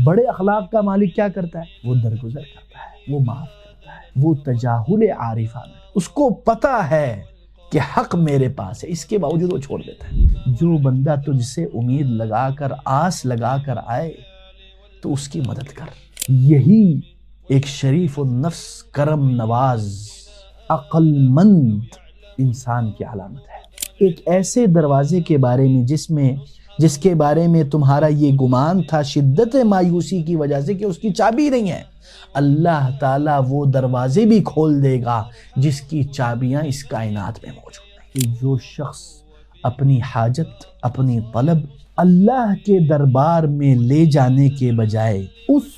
بڑے اخلاق کا مالک کیا کرتا ہے؟ وہ درگزر کرتا ہے، وہ معاف کرتا ہے، وہ تجاہل عارفانہ، اس کو پتا ہے کہ حق میرے پاس ہے، اس کے باوجود وہ چھوڑ دیتا ہے۔ جو بندہ تجھ سے امید لگا کر، آس لگا کر آئے تو اس کی مدد کر۔ یہی ایک شریف النفس، کرم نواز، عقل مند انسان کی علامت ہے۔ ایک ایسے دروازے کے بارے میں جس کے بارے میں تمہارا یہ گمان تھا شدت مایوسی کی وجہ سے کہ اس کی چابی نہیں ہے، اللہ تعالیٰ وہ دروازے بھی کھول دے گا جس کی چابیاں اس کائنات میں موجود ہیں۔ کہ جو شخص اپنی حاجت، اپنی طلب اللہ کے دربار میں لے جانے کے بجائے اس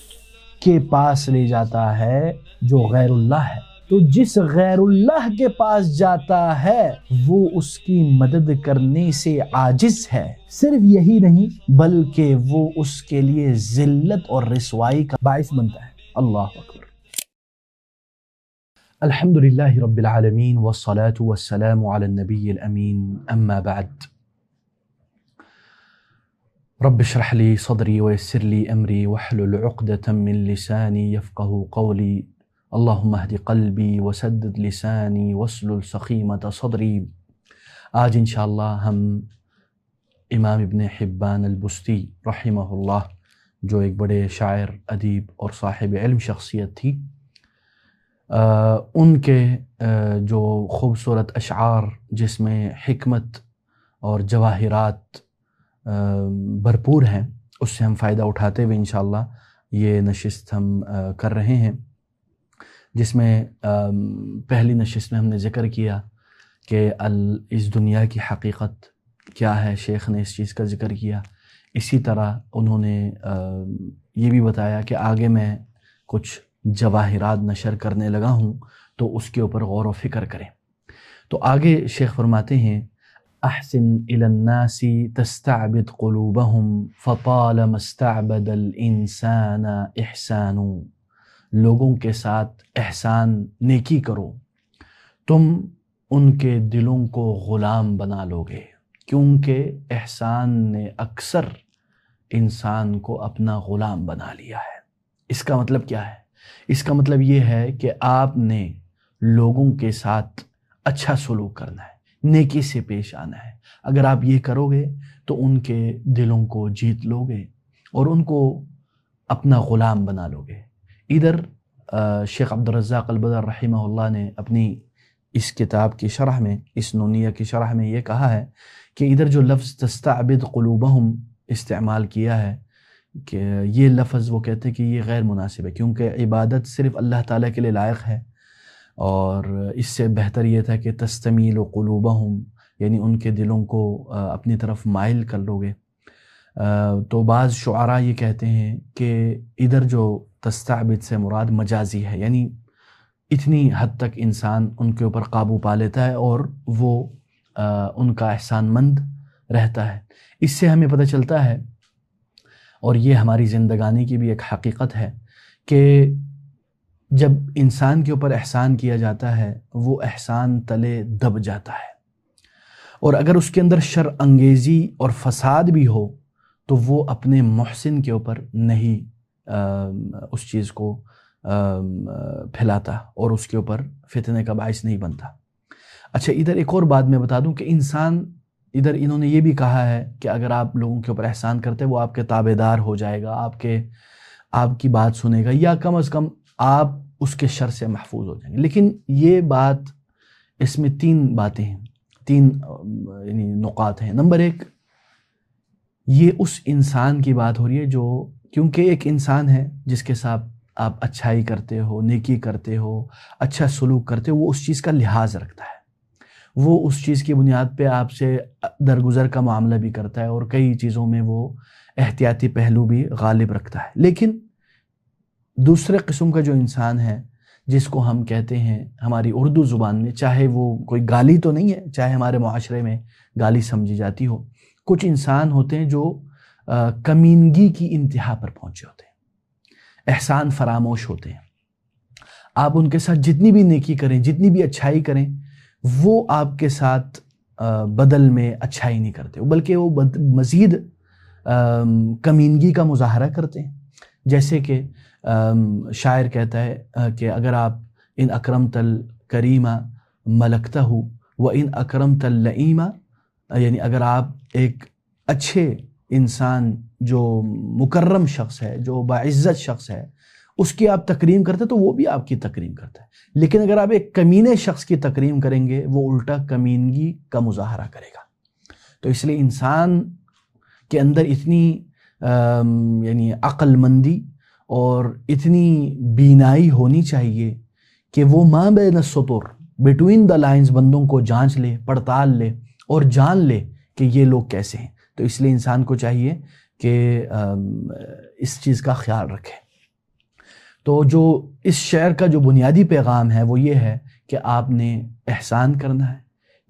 کے پاس لے جاتا ہے جو غیر اللہ ہے، تو جس غیر اللہ کے پاس جاتا ہے وہ اس کی مدد کرنے سے عاجز ہے۔ صرف یہی نہیں بلکہ وہ اس کے لیے ذلت اور رسوائی کا باعث بنتا ہے۔ اللہ اکبر۔ الحمدللہ رب العالمین والصلاة والسلام علی النبی الامین، اما بعد۔ رب اشرح لی صدری ویسر لی امری واحلل عقدۃ من لسانی یفقہوا قولی، اللہم اہد قلبی وسدد لسانی واسلل سخیمۃ صدری۔ آج انشاءاللہ ہم امام ابن حبان البستی رحمہ اللہ، جو ایک بڑے شاعر، ادیب اور صاحب علم شخصیت تھی، ان کے جو خوبصورت اشعار جس میں حکمت اور جواہرات بھرپور ہیں، اس سے ہم فائدہ اٹھاتے ہوئے انشاءاللہ یہ نشست ہم کر رہے ہیں، جس میں پہلی نشست میں ہم نے ذکر کیا کہ اس دنیا کی حقیقت کیا ہے، شیخ نے اس چیز کا ذکر کیا۔ اسی طرح انہوں نے یہ بھی بتایا کہ آگے میں کچھ جواہرات نشر کرنے لگا ہوں تو اس کے اوپر غور و فکر کریں۔ تو آگے شیخ فرماتے ہیں، احسن الی الناس تستعبد قلوبهم فطالما استعبد الانسان احسان۔ لوگوں کے ساتھ احسان، نیکی کرو، تم ان کے دلوں کو غلام بنا لو گے، کیونکہ احسان نے اکثر انسان کو اپنا غلام بنا لیا ہے۔ اس کا مطلب کیا ہے؟ اس کا مطلب یہ ہے کہ آپ نے لوگوں کے ساتھ اچھا سلوک کرنا ہے، نیکی سے پیش آنا ہے۔ اگر آپ یہ کرو گے تو ان کے دلوں کو جیت لو گے اور ان کو اپنا غلام بنا لو گے۔ ادھر شیخ عبدالرزاق البدر رحمہ اللہ نے اپنی اس کتاب کی شرح میں، اس نونیہ کی شرح میں یہ کہا ہے کہ ادھر جو لفظ تستعبد قلوبہم استعمال کیا ہے، کہ یہ لفظ وہ کہتے ہیں کہ یہ غیر مناسب ہے، کیونکہ عبادت صرف اللہ تعالیٰ کے لیے لائق ہے، اور اس سے بہتر یہ تھا کہ تستمیل قلوبہم، یعنی ان کے دلوں کو اپنی طرف مائل کر لو گے۔ تو بعض شعراء یہ کہتے ہیں کہ ادھر جو تستعبد سے مراد مجازی ہے، یعنی اتنی حد تک انسان ان کے اوپر قابو پا لیتا ہے اور وہ ان کا احسان مند رہتا ہے۔ اس سے ہمیں پتہ چلتا ہے، اور یہ ہماری زندگانی کی بھی ایک حقیقت ہے، کہ جب انسان کے اوپر احسان کیا جاتا ہے وہ احسان تلے دب جاتا ہے، اور اگر اس کے اندر شر انگیزی اور فساد بھی ہو تو وہ اپنے محسن کے اوپر نہیں اس چیز کو پھیلاتا اور اس کے اوپر فتنے کا باعث نہیں بنتا۔ اچھا، ادھر ایک اور بات میں بتا دوں کہ انسان، ادھر انہوں نے یہ بھی کہا ہے کہ اگر آپ لوگوں کے اوپر احسان کرتے وہ آپ کے تابع دار ہو جائے گا، آپ کی بات سنے گا، یا کم از کم آپ اس کے شر سے محفوظ ہو جائیں گے۔ لیکن یہ بات، اس میں تین باتیں ہیں، تین یعنی نقاط ہیں۔ نمبر ایک، یہ اس انسان کی بات ہو رہی ہے جو، کیونکہ ایک انسان ہے جس کے ساتھ آپ اچھائی کرتے ہو، نیکی کرتے ہو، اچھا سلوک کرتے ہو، وہ اس چیز کا لحاظ رکھتا ہے، وہ اس چیز کی بنیاد پہ آپ سے درگزر کا معاملہ بھی کرتا ہے، اور کئی چیزوں میں وہ احتیاطی پہلو بھی غالب رکھتا ہے۔ لیکن دوسرے قسم کا جو انسان ہے، جس کو ہم کہتے ہیں ہماری اردو زبان میں، چاہے وہ کوئی گالی تو نہیں ہے، چاہے ہمارے معاشرے میں گالی سمجھی جاتی ہو، کچھ انسان ہوتے ہیں جو کمینگی کی انتہا پر پہنچے ہوتے ہیں، احسان فراموش ہوتے ہیں۔ آپ ان کے ساتھ جتنی بھی نیکی کریں، جتنی بھی اچھائی کریں، وہ آپ کے ساتھ بدل میں اچھائی نہیں کرتے، بلکہ وہ مزید کمینگی کا مظاہرہ کرتے ہیں۔ جیسے کہ شاعر کہتا ہے کہ اگر آپ ان اکرمت الکریم ملکتہ و ان اکرمت اللئیم، یعنی اگر آپ ایک اچھے انسان جو مکرم شخص ہے، جو باعزت شخص ہے، اس کی آپ تکریم کرتے تو وہ بھی آپ کی تکریم کرتا ہے، لیکن اگر آپ ایک کمینے شخص کی تکریم کریں گے وہ الٹا کمینگی کا مظاہرہ کرے گا۔ تو اس لیے انسان کے اندر اتنی یعنی عقل مندی اور اتنی بینائی ہونی چاہیے کہ وہ ما بین السطور، بٹوین دا لائنز، بندوں کو جانچ لے، پڑتال لے اور جان لے کہ یہ لوگ کیسے ہیں۔ تو اس لیے انسان کو چاہیے کہ اس چیز کا خیال رکھے۔ تو جو اس شعر کا جو بنیادی پیغام ہے وہ یہ ہے کہ آپ نے احسان کرنا ہے،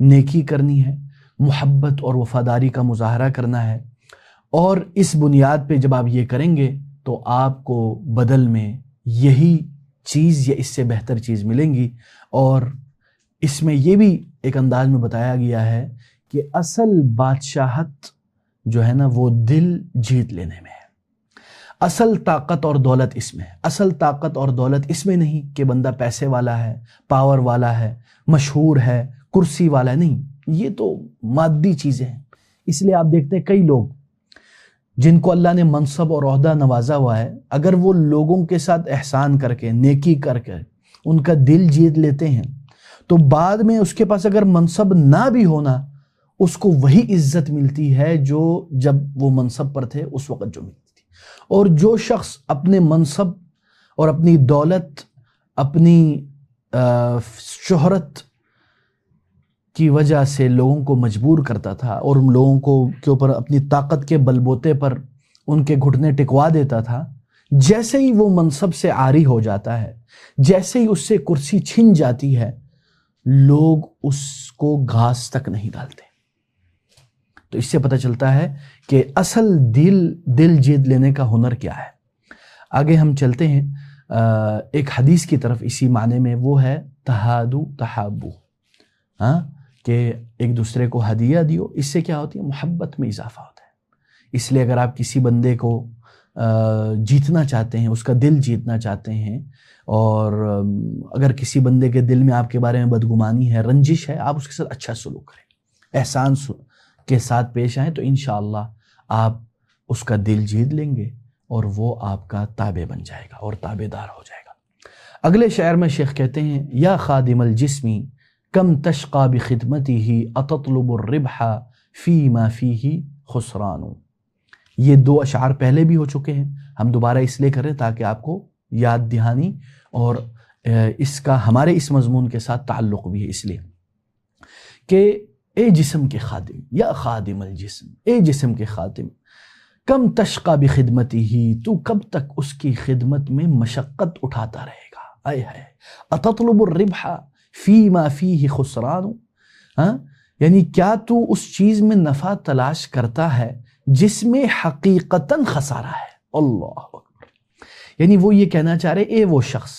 نیکی کرنی ہے، محبت اور وفاداری کا مظاہرہ کرنا ہے، اور اس بنیاد پہ جب آپ یہ کریں گے تو آپ کو بدل میں یہی چیز یا اس سے بہتر چیز ملیں گی۔ اور اس میں یہ بھی ایک انداز میں بتایا گیا ہے کہ اصل بادشاہت جو ہے نا وہ دل جیت لینے میں ہے، اصل طاقت اور دولت اس میں ہے۔ اصل طاقت اور دولت اس میں نہیں کہ بندہ پیسے والا ہے، پاور والا ہے، مشہور ہے، کرسی والا ہے، نہیں، یہ تو مادی چیزیں ہیں۔ اس لیے آپ دیکھتے ہیں کئی لوگ جن کو اللہ نے منصب اور عہدہ نوازا ہوا ہے، اگر وہ لوگوں کے ساتھ احسان کر کے، نیکی کر کے ان کا دل جیت لیتے ہیں تو بعد میں اس کے پاس اگر منصب نہ بھی ہونا، اس کو وہی عزت ملتی ہے جو جب وہ منصب پر تھے اس وقت جو ملتی تھی۔ اور جو شخص اپنے منصب اور اپنی دولت، اپنی شہرت کی وجہ سے لوگوں کو مجبور کرتا تھا اور ان لوگوں کو کے اوپر اپنی طاقت کے بل بوتے پر ان کے گھٹنے ٹکوا دیتا تھا، جیسے ہی وہ منصب سے عاری ہو جاتا ہے، جیسے ہی اس سے کرسی چھن جاتی ہے، لوگ اس کو گھاس تک نہیں ڈالتے۔ تو اس سے پتہ چلتا ہے کہ اصل دل جیت لینے کا ہنر کیا ہے۔ آگے ہم چلتے ہیں ایک حدیث کی طرف اسی معنی میں، وہ ہے تہادو تحابو، کہ ایک دوسرے کو ہدیہ دیو، اس سے کیا ہوتی ہے؟ محبت میں اضافہ ہوتا ہے۔ اس لیے اگر آپ کسی بندے کو جیتنا چاہتے ہیں، اس کا دل جیتنا چاہتے ہیں، اور اگر کسی بندے کے دل میں آپ کے بارے میں بدگمانی ہے، رنجش ہے، آپ اس کے ساتھ اچھا سلوک کریں، احسان کے ساتھ پیش آئیں، تو انشاءاللہ آپ اس کا دل جیت لیں گے اور وہ آپ کا تابع بن جائے گا اور تابع دار ہو جائے گا۔ اگلے شعر میں شیخ کہتے ہیں یا خادم الجسم کم تشقى بخدمته اتطلب الربح فيما فيه خسران۔ یہ دو اشعار پہلے بھی ہو چکے ہیں، ہم دوبارہ اس لیے کر رہے ہیں تاکہ آپ کو یاد دہانی اور اس کا ہمارے اس مضمون کے ساتھ تعلق بھی ہے، اس لیے کہ اے جسم کے خادم، یا خادم الجسم، اے جسم کے خادم، کم تشقى بخدمته، تو کب تک اس کی خدمت میں مشقت اٹھاتا رہے گا؟ آئے ہے اتطلب الربح فیما فیہ خسران، یعنی کیا تو اس چیز میں نفع تلاش کرتا ہے جس میں حقیقتاً خسارہ ہے؟ اللہ اکبر۔ یعنی وہ یہ کہنا چاہ رہے اے وہ شخص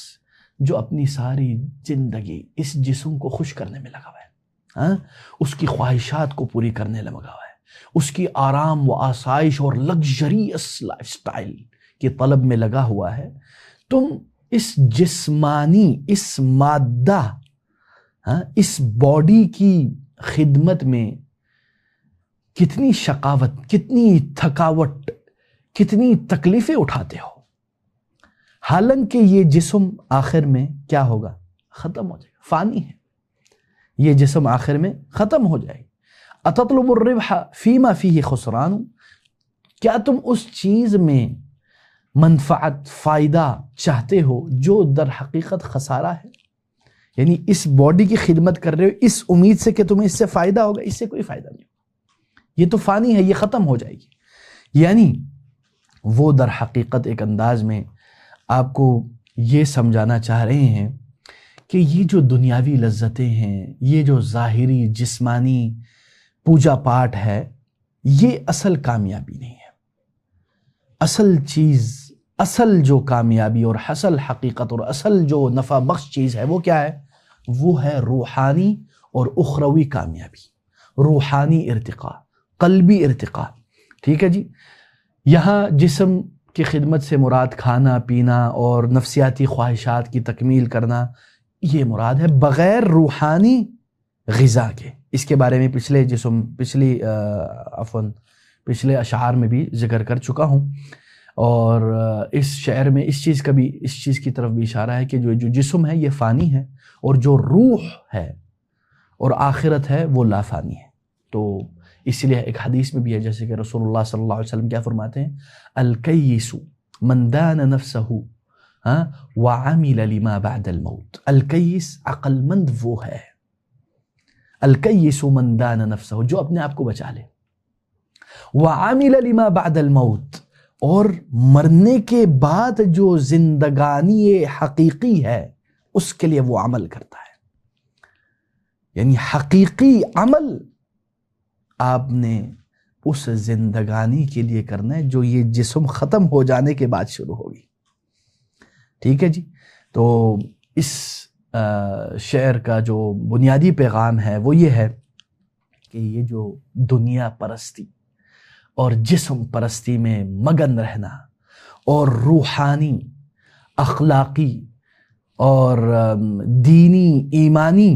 جو اپنی ساری زندگی اس جسم کو خوش کرنے میں لگا ہوا ہے، اس کی خواہشات کو پوری کرنے میں لگا ہوا ہے، اس کی آرام و آسائش اور لگژریس لائف سٹائل کی طلب میں لگا ہوا ہے، تم اس جسمانی، اس مادہ، اس باڈی کی خدمت میں کتنی شقاوت، کتنی تھکاوٹ، کتنی تکلیفیں اٹھاتے ہو، حالانکہ یہ جسم آخر میں کیا ہوگا؟ ختم ہو جائے گا، فانی ہے، یہ جسم آخر میں ختم ہو جائے گا۔ اتطلب الربح فیما فیہ خسران، کیا تم اس چیز میں منفعت، فائدہ چاہتے ہو جو در حقیقت خسارہ ہے؟ یعنی اس باڈی کی خدمت کر رہے ہو اس امید سے کہ تمہیں اس سے فائدہ ہوگا، اس سے کوئی فائدہ نہیں ہوگا، یہ تو فانی ہے، یہ ختم ہو جائے گی۔ یعنی وہ در حقیقت ایک انداز میں آپ کو یہ سمجھانا چاہ رہے ہیں کہ یہ جو دنیاوی لذتیں ہیں، یہ جو ظاہری جسمانی پوجا پاٹ ہے، یہ اصل کامیابی نہیں ہے۔ اصل چیز، اصل جو کامیابی اور اصل حقیقت اور اصل جو نفع بخش چیز ہے وہ کیا ہے؟ وہ ہے روحانی اور اخروی کامیابی، روحانی ارتقاء، قلبی ارتقاء۔ ٹھیک ہے جی، یہاں جسم کی خدمت سے مراد کھانا پینا اور نفسیاتی خواہشات کی تکمیل کرنا، یہ مراد ہے، بغیر روحانی غذا کے۔ اس کے بارے میں پچھلے اشعار میں بھی ذکر کر چکا ہوں، اور اس شعر میں اس چیز کی طرف بھی اشارہ ہے کہ جو جسم ہے یہ فانی ہے، اور جو روح ہے اور آخرت ہے وہ لا فانی ہے۔ تو اس لیے ایک حدیث میں بھی ہے، جیسے کہ رسول اللہ صلی اللہ علیہ وسلم کیا فرماتے ہیں، الکیس من دان نفسہ وعمل لما بعد الموت۔ الکیس عقل مند وہ ہے، الکیس من دان نفسہ، جو اپنے آپ کو بچا لے، وعمل لما بعد الموت، اور مرنے کے بعد جو زندگانی حقیقی ہے اس کے لیے وہ عمل کرتا ہے۔ یعنی حقیقی عمل آپ نے اس زندگانی کے لیے کرنا ہے جو یہ جسم ختم ہو جانے کے بعد شروع ہوگی۔ ٹھیک ہے جی، تو اس شعر کا جو بنیادی پیغام ہے وہ یہ ہے کہ یہ جو دنیا پرستی اور جسم پرستی میں مگن رہنا اور روحانی، اخلاقی اور دینی ایمانی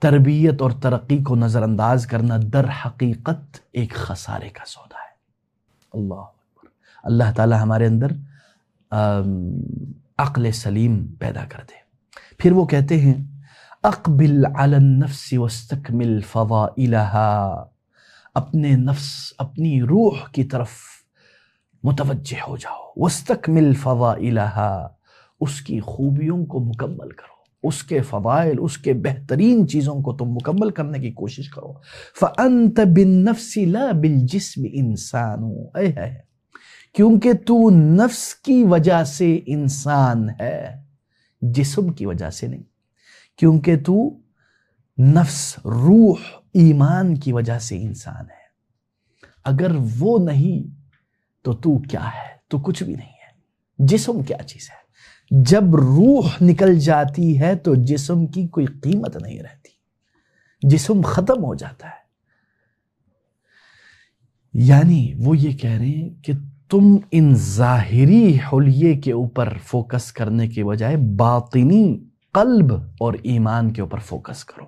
تربیت اور ترقی کو نظر انداز کرنا در حقیقت ایک خسارے کا سودا ہے۔ اللہ اکبر۔ اللہ تعالی ہمارے اندر عقل سلیم پیدا کر دے۔ پھر وہ کہتے ہیں اقبل علی النفس واستکمل فضائلها، اپنے نفس، اپنی روح کی طرف متوجہ ہو جاؤ، واستکمل فضائلها، اس کی خوبیوں کو مکمل کرو، اس کے فضائل، اس کے بہترین چیزوں کو تم مکمل کرنے کی کوشش کرو۔ فَأَنْتَ بِالنَّفْسِ لَا بِالْجِسْمِ إِنسَانُ، اے ہے، کیونکہ تو نفس کی وجہ سے انسان ہے، جسم کی وجہ سے نہیں، کیونکہ تو نفس، روح، ایمان کی وجہ سے انسان ہے۔ اگر وہ نہیں تو کیا ہے؟ تو کچھ بھی نہیں ہے۔ جسم کیا چیز ہے؟ جب روح نکل جاتی ہے تو جسم کی کوئی قیمت نہیں رہتی، جسم ختم ہو جاتا ہے۔ یعنی وہ یہ کہہ رہے ہیں کہ تم ان ظاہری حلیے کے اوپر فوکس کرنے کے بجائے باطنی قلب اور ایمان کے اوپر فوکس کرو،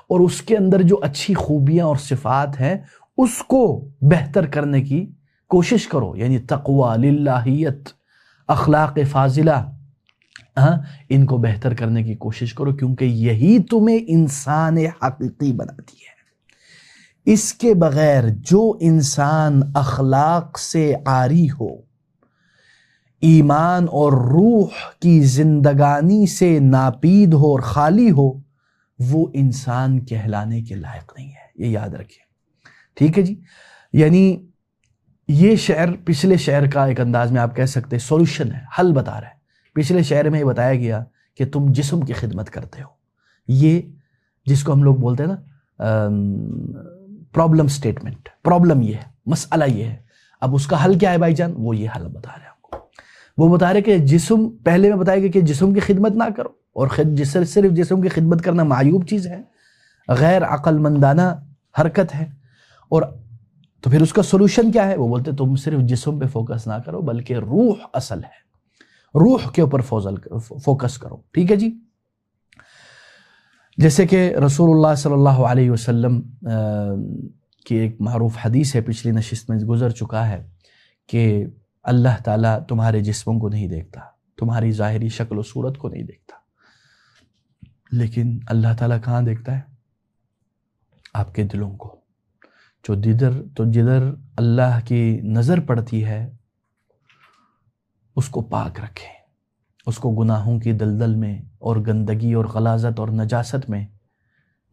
اور اس کے اندر جو اچھی خوبیاں اور صفات ہیں اس کو بہتر کرنے کی کوشش کرو، یعنی تقوی، للہیت، اخلاق فاضلہ، ان کو بہتر کرنے کی کوشش کرو، کیونکہ یہی تمہیں انسان حقیقی بناتی ہے۔ اس کے بغیر جو انسان اخلاق سے عاری ہو، ایمان اور روح کی زندگانی سے ناپید ہو اور خالی ہو، وہ انسان کہلانے کے لائق نہیں ہے، یہ یاد رکھیں۔ ٹھیک ہے جی، یعنی یہ شعر پچھلے شعر کا ایک انداز میں آپ کہہ سکتے سولوشن ہے، حل بتا رہا ہے۔ پچھلے شعر میں یہ بتایا گیا کہ تم جسم کی خدمت کرتے ہو، یہ جس کو ہم لوگ بولتے ہیں نا پرابلم سٹیٹمنٹ، پرابلم یہ ہے، مسئلہ یہ ہے، اب اس کا حل کیا ہے بھائی جان؟ وہ یہ حل بتا رہے ہیں آپ کو۔ وہ بتا رہے کہ جسم، پہلے میں بتایا گیا کہ جسم کی خدمت نہ کرو، اور صرف جسم کی خدمت کرنا معیوب چیز ہے، غیر عقل مندانہ حرکت ہے، اور تو پھر اس کا سولوشن کیا ہے؟ وہ بولتے تم صرف جسم پہ فوکس نہ کرو بلکہ روح اصل ہے، روح کے اوپر فوکس کرو۔ ٹھیک ہے جی، جیسے کہ رسول اللہ صلی اللہ علیہ وسلم کی ایک معروف حدیث ہے، پچھلی نشست میں گزر چکا ہے، کہ اللہ تعالیٰ تمہارے جسموں کو نہیں دیکھتا، تمہاری ظاہری شکل و صورت کو نہیں دیکھتا، لیکن اللہ تعالیٰ کہاں دیکھتا ہے؟ آپ کے دلوں کو۔ جدھر اللہ کی نظر پڑتی ہے اس کو پاک رکھیں، اس کو گناہوں کی دلدل میں اور گندگی اور غلاظت اور نجاست میں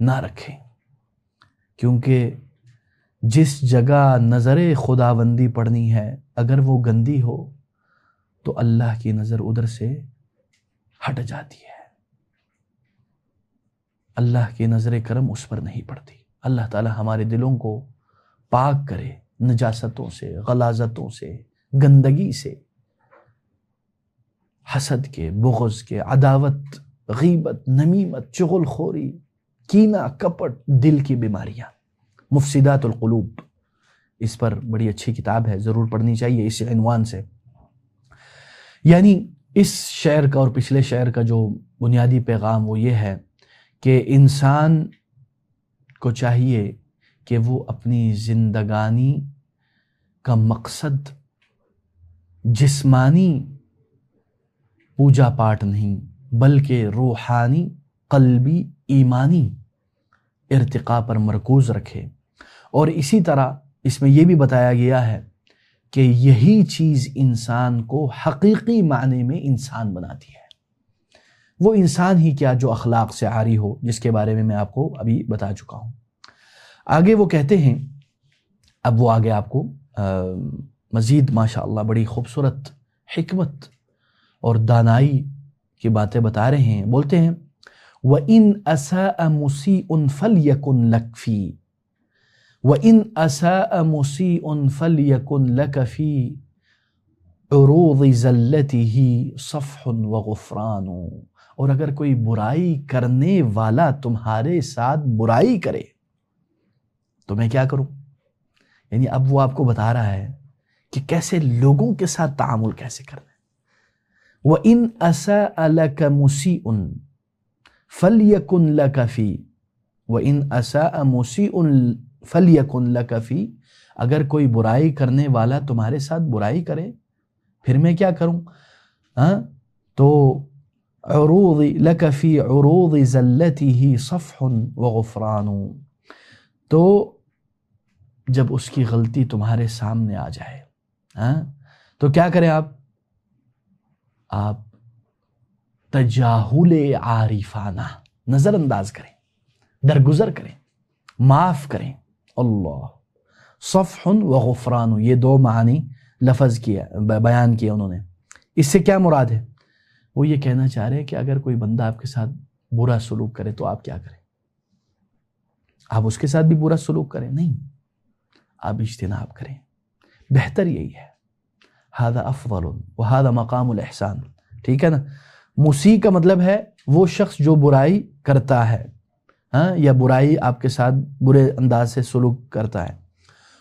نہ رکھیں، کیونکہ جس جگہ نظر خداوندی پڑنی ہے اگر وہ گندی ہو تو اللہ کی نظر ادھر سے ہٹ جاتی ہے، اللہ کی نظر کرم اس پر نہیں پڑتی۔ اللہ تعالی ہمارے دلوں کو پاک کرے نجاستوں سے، غلاظتوں سے، گندگی سے، حسد کے، بغض کے، عداوت، غیبت، نمیمت، چغل خوری، کینہ، کپٹ، دل کی بیماریاں، مفسدات القلوب، اس پر بڑی اچھی کتاب ہے، ضرور پڑھنی چاہیے اس عنوان سے۔ یعنی اس شعر کا اور پچھلے شعر کا جو بنیادی پیغام وہ یہ ہے کہ انسان کو چاہیے کہ وہ اپنی زندگانی کا مقصد جسمانی پوجا پاٹ نہیں بلکہ روحانی، قلبی، ایمانی ارتقاء پر مرکوز رکھے۔ اور اسی طرح اس میں یہ بھی بتایا گیا ہے کہ یہی چیز انسان کو حقیقی معنی میں انسان بناتی ہے۔ وہ انسان ہی کیا جو اخلاق سے عاری ہو، جس کے بارے میں آپ کو ابھی بتا چکا ہوں۔ آگے وہ کہتے ہیں، اب وہ آگے آپ کو مزید ماشاءاللہ بڑی خوبصورت حکمت اور دانائی کی باتیں بتا رہے ہیں۔ بولتے ہیں وَإِنْ أَسَاءَ مُسِيءٌ فَلْيَكُنْ لَكَ فِي وَإِنْ أَسَاءَ مُسِيءٌ فَلْيَكُنْ لَكَ فِي عُرُوضِ زَلَّتِهِ صَفْحٌ وَغُفْرَانٌ۔ اور اگر کوئی برائی کرنے والا تمہارے ساتھ برائی کرے تو میں کیا کروں؟ یعنی اب وہ آپ کو بتا رہا ہے کہ کیسے لوگوں کے ساتھ تعامل کیسے کرنا ہے۔ وَإِنْ أَسَاءَ لَكَ مُسِيءٌ فَلْيَكُنْ لَكَ فِي وَإِنْ أَسَاءَ مُسِيءٌ فَلْيَكُنْ لَكَ فِي۔ اگر کوئی برائی کرنے والا تمہارے ساتھ برائی کرے پھر میں کیا کروں؟ تو عروض لَكَ فِي عُرُوضِ زَلَّتِهِ صَفْحٌ وَغُفْرَانٌ، تو جب اس کی غلطی تمہارے سامنے آ جائے تو کیا کریں آپ تجاہل عارفانہ نظر انداز کریں، درگزر کریں، معاف کریں۔ اللہ، صفح و غفران، یہ دو معنی لفظ کیا بیان کیا انہوں نے۔ اس سے کیا مراد ہے؟ وہ یہ کہنا چاہ رہے ہیں کہ اگر کوئی بندہ آپ کے ساتھ برا سلوک کرے تو آپ کیا کریں؟ آپ اس کے ساتھ بھی برا سلوک کریں؟ نہیں، آپ اجتناب کریں۔ بہتر یہی ہے، ھذا افضل وھذا مقام الاحسان، ٹھیک ہے نا؟ مسیء کا مطلب ہے وہ شخص جو برائی کرتا ہے، یا برائی آپ کے ساتھ برے انداز سے سلوک کرتا ہے۔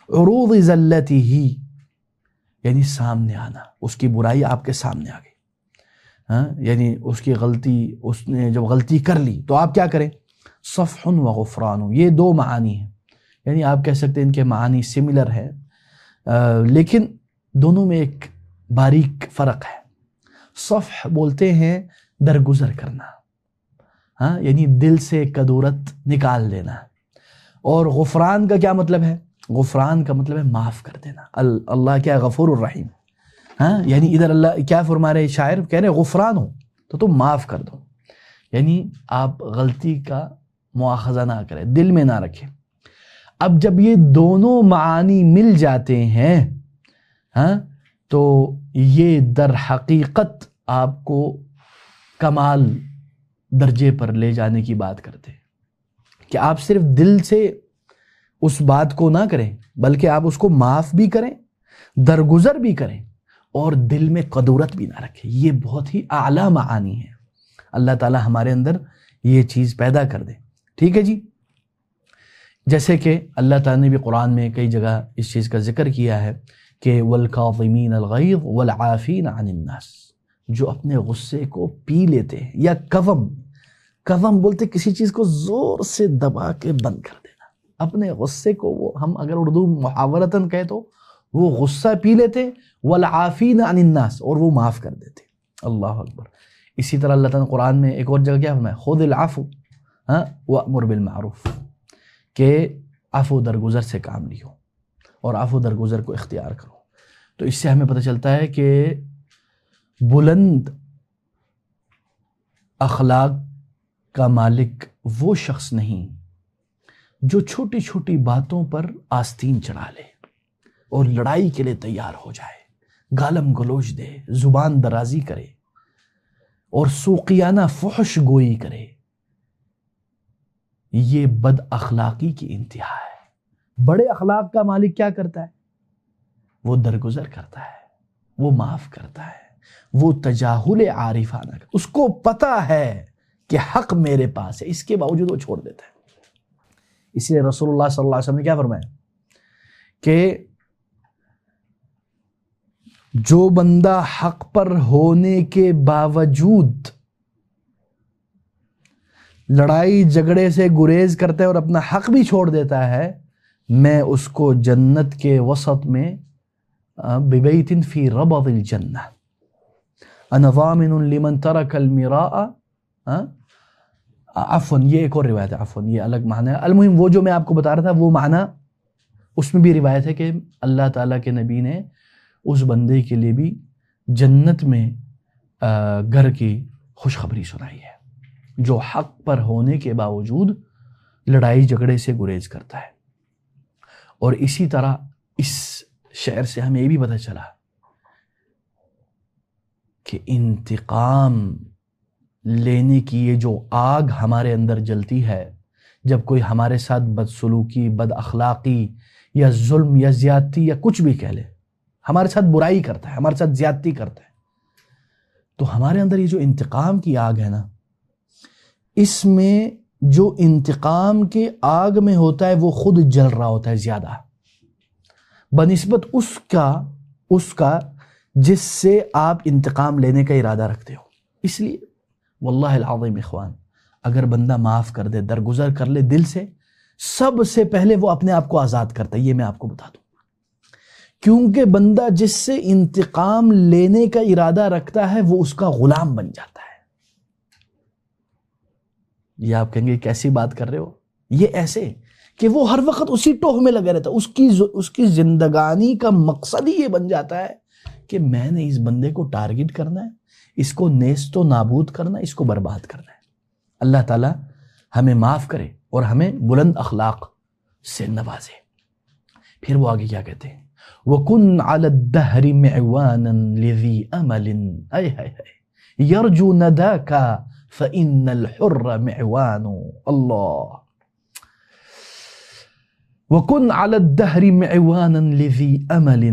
عروض زلتہ، یعنی سامنے آنا، اس کی برائی آپ کے سامنے آ گئی، یعنی اس کی غلطی، اس نے جب غلطی کر لی تو آپ کیا کریں؟ صفح و غفران، یہ دو معانی ہیں، یعنی آپ کہہ سکتے ہیں ان کے معانی سملر ہے، لیکن دونوں میں ایک باریک فرق ہے۔ صفح بولتے ہیں درگزر کرنا، یعنی دل سے کدورت نکال دینا، اور غفران کا کیا مطلب ہے؟ غفران کا مطلب ہے معاف کر دینا۔ اللہ کیا غفور الرحیم، یعنی ادھر اللہ کیا فرما رہے شاعر، کہہ رہے غفران ہو تو تم معاف کر دو، یعنی آپ غلطی کا مواخذہ نہ کریں، دل میں نہ رکھیں۔ اب جب یہ دونوں معانی مل جاتے ہیں تو یہ در حقیقت آپ کو کمال درجے پر لے جانے کی بات کرتے ہیں کہ آپ صرف دل سے اس بات کو نہ کریں بلکہ آپ اس کو معاف بھی کریں، درگزر بھی کریں، اور دل میں قدورت بھی نہ رکھیں۔ یہ بہت ہی اعلیٰ معانی ہے، اللہ تعالی ہمارے اندر یہ چیز پیدا کر دے، ٹھیک ہے جی؟ جیسے کہ اللہ تعالیٰ نے بھی قرآن میں کئی جگہ اس چیز کا ذکر کیا ہے کہ وَالْكَاظِمِينَ الْغَيْظَ وَالْعَافِينَ عَنِ النَّاسِ، جو اپنے غصے کو پی لیتے ہیں، یا کظم بولتے کسی چیز کو زور سے دبا کے بند کر دینا، اپنے غصے کو، وہ ہم اگر اردو محاورتاً کہے تو وہ غصہ پی لیتے، وَالْعَافِينَ عَنِ النَّاسِ، اور وہ معاف کر دیتے۔ اللہ اکبر۔ اسی طرح اللہ تعالیٰ نے قرآن میں ایک اور جگہ کیا فرمایا؟ خُذِ الْعَفْوَ وَأْمُرْ بِالْمَعْرُوفِ، کہ عفو درگزر سے کام لیو اور عفو درگزر کو اختیار کرو۔ تو اس سے ہمیں پتہ چلتا ہے کہ بلند اخلاق کا مالک وہ شخص نہیں جو چھوٹی چھوٹی باتوں پر آستین چڑھا لے اور لڑائی کے لیے تیار ہو جائے، گالم گلوچ دے، زبان درازی کرے اور سوقیانہ فحش گوئی کرے۔ یہ بد اخلاقی کی انتہا ہے۔ بڑے اخلاق کا مالک کیا کرتا ہے؟ وہ درگزر کرتا ہے، وہ معاف کرتا ہے، وہ تجاہل عارفانہ، اس کو پتہ ہے کہ حق میرے پاس ہے، اس کے باوجود وہ چھوڑ دیتا ہے۔ اس لیے رسول اللہ صلی اللہ علیہ وسلم نے کیا فرمایا کہ جو بندہ حق پر ہونے کے باوجود لڑائی جھگڑے سے گریز کرتا ہے اور اپنا حق بھی چھوڑ دیتا ہے، میں اس کو جنت کے وسط میں ببیت فی ربض الجنہ انا ضامن لمن ترک المراء، عفواً یہ ایک اور روایت ہے، عفواً یہ الگ معنی ہے۔ المہم وہ جو میں آپ کو بتا رہا تھا وہ معنی اس میں بھی روایت ہے کہ اللہ تعالیٰ کے نبی نے اس بندے کے لیے بھی جنت میں گھر کی خوشخبری سنائی ہے جو حق پر ہونے کے باوجود لڑائی جھگڑے سے گریز کرتا ہے۔ اور اسی طرح اس شعر سے ہمیں یہ بھی پتہ چلا کہ انتقام لینے کی یہ جو آگ ہمارے اندر جلتی ہے جب کوئی ہمارے ساتھ بدسلوکی، بد اخلاقی یا ظلم یا زیادتی یا کچھ بھی کہہ لے، ہمارے ساتھ برائی کرتا ہے، ہمارے ساتھ زیادتی کرتا ہے، تو ہمارے اندر یہ جو انتقام کی آگ ہے نا، اس میں جو انتقام کے آگ میں ہوتا ہے وہ خود جل رہا ہوتا ہے زیادہ بنسبت اس کا جس سے آپ انتقام لینے کا ارادہ رکھتے ہو۔ اس لیے واللہ العظیم اخوان، اگر بندہ معاف کر دے، درگزر کر لے دل سے، سب سے پہلے وہ اپنے آپ کو آزاد کرتا ہے، یہ میں آپ کو بتا دوں، کیونکہ بندہ جس سے انتقام لینے کا ارادہ رکھتا ہے وہ اس کا غلام بن جاتا ہے۔ یہ آپ کہیں گے کیسی بات کر رہے ہو؟ یہ ایسے کہ وہ ہر وقت اسی ٹوہ میں لگا رہتا ہے، اس کی زندگانی کا مقصد ہی یہ بن جاتا ہے کہ میں نے اس بندے کو ٹارگٹ کرنا ہے، اس کو نیست و نابود کرنا ہے، اس کو برباد کرنا ہے۔ اللہ تعالیٰ ہمیں معاف کرے اور ہمیں بلند اخلاق سے نوازے۔ پھر وہ آگے کیا کہتے ہیں؟ وَكُنْ عَلَى الدَّهْرِ مِعْوَانًا لِذِي أَمَلٍ يَرْجُو نَدَاكَ فَإِنَّ الْحُرَّ مِعْوَانُ۔ اللہ وَكُنْ عَلَى الدَّهْرِ مِعْوَانًا لِذِي أَمَلٍ،